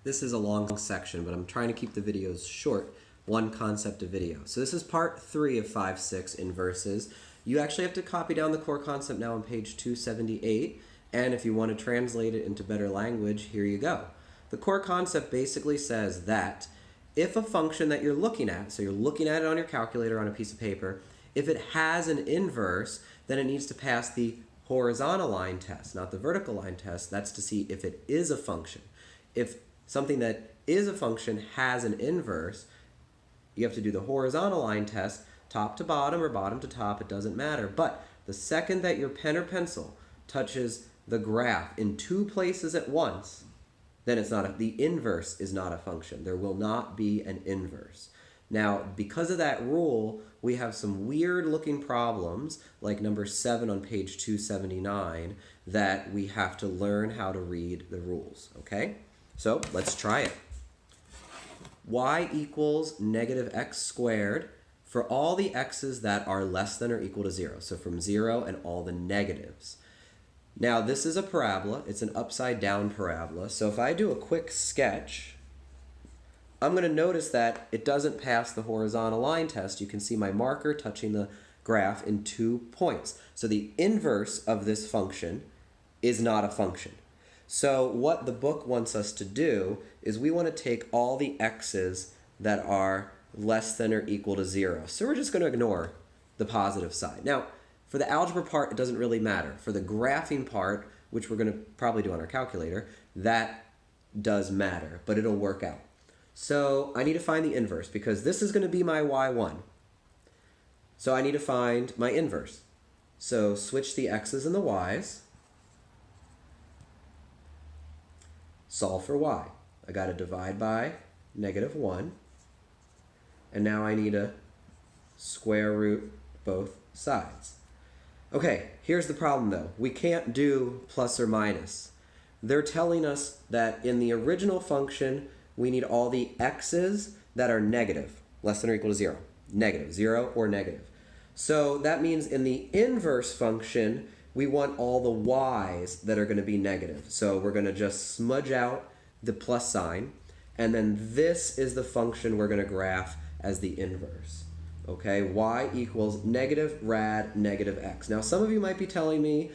This is a long section, but I'm trying to keep the videos short, one concept a video. So this is part 3 of 5-6 inverses. You actually have to copy down the core concept now on page 278, and if you want to translate it into better language, here you go. The core concept basically says that if a function that you're looking at, so you're looking at it on your calculator on a piece of paper, if it has an inverse, then it needs to pass the horizontal line test, not the vertical line test. That's to see if it is a function. If something that is a function has an inverse, you have to do the horizontal line test, top to bottom or bottom to top, it doesn't matter. But the second that your pen or pencil touches the graph in 2 places at once, then it's not the inverse is not a function. There will not be an inverse. Now, because of that rule, we have some weird looking problems, like number 7 on page 279, that we have to learn how to read the rules, okay? So let's try it. Y equals negative x squared for all the x's that are less than or equal to 0. So from 0 and all the negatives. Now this is a parabola. It's an upside down parabola. So if I do a quick sketch, I'm going to notice that it doesn't pass the horizontal line test. You can see my marker touching the graph in 2 points. So the inverse of this function is not a function. So what the book wants us to do is we want to take all the x's that are less than or equal to 0. So we're just going to ignore the positive side. Now, for the algebra part, it doesn't really matter. For the graphing part, which we're going to probably do on our calculator, that does matter, but it'll work out. So I need to find the inverse because this is going to be my y1. So I need to find my inverse. So switch the x's and the y's. Solve for y. I got to divide by -1. And now I need to square root both sides. Okay, here's the problem though. We can't do plus or minus. They're telling us that in the original function, we need all the x's that are negative, less than or equal to 0. Negative, 0 or negative. So that means in the inverse function, we want all the y's that are going to be negative. So we're going to just smudge out the plus sign, and then this is the function we're going to graph as the inverse. Okay, y equals negative rad negative x. Now some of you might be telling me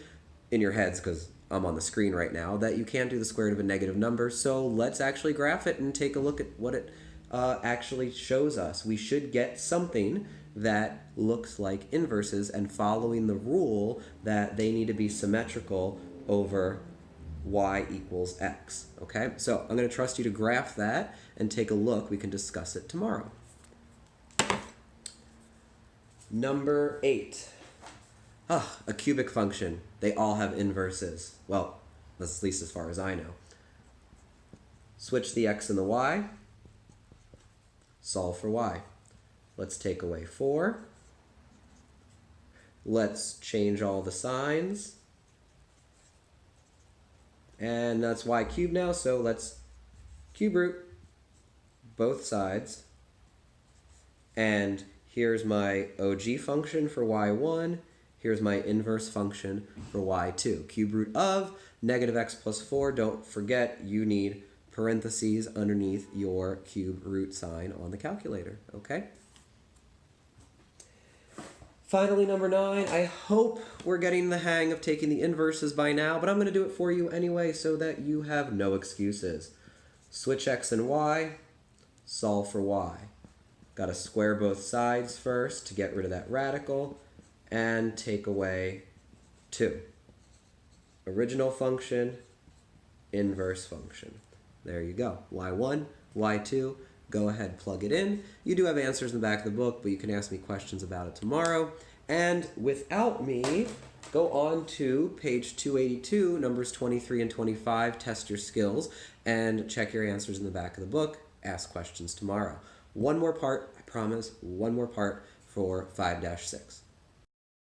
in your heads, because I'm on the screen right now, that you can't do the square root of a negative number, so let's actually graph it and take a look at what it actually shows us. We should get something that looks like inverses and following the rule that they need to be symmetrical over y equals x. Okay, so I'm going to trust you to graph that and take a look. We can discuss it tomorrow. Number 8. A cubic function. They all have inverses. Well, that's at least as far as I know. Switch the x and the y. Solve for y. Let's take away 4. Let's change all the signs. And that's y cubed now, so let's cube root both sides. And here's my OG function for y1. Here's my inverse function for y2. Cube root of negative x plus 4. Don't forget, you need parentheses underneath your cube root sign on the calculator. Okay? Finally, number 9. I hope we're getting the hang of taking the inverses by now, but I'm going to do it for you anyway so that you have no excuses. Switch x and y. Solve for y. Got to square both sides first to get rid of that radical. And take away 2. Original function, inverse function. There you go. y1, y2. Go ahead, plug it in. You do have answers in the back of the book, but you can ask me questions about it tomorrow. And without me, go on to page 282, numbers 23 and 25. Test your skills and check your answers in the back of the book. Ask questions tomorrow. One more part, I promise, one more part for 5-6.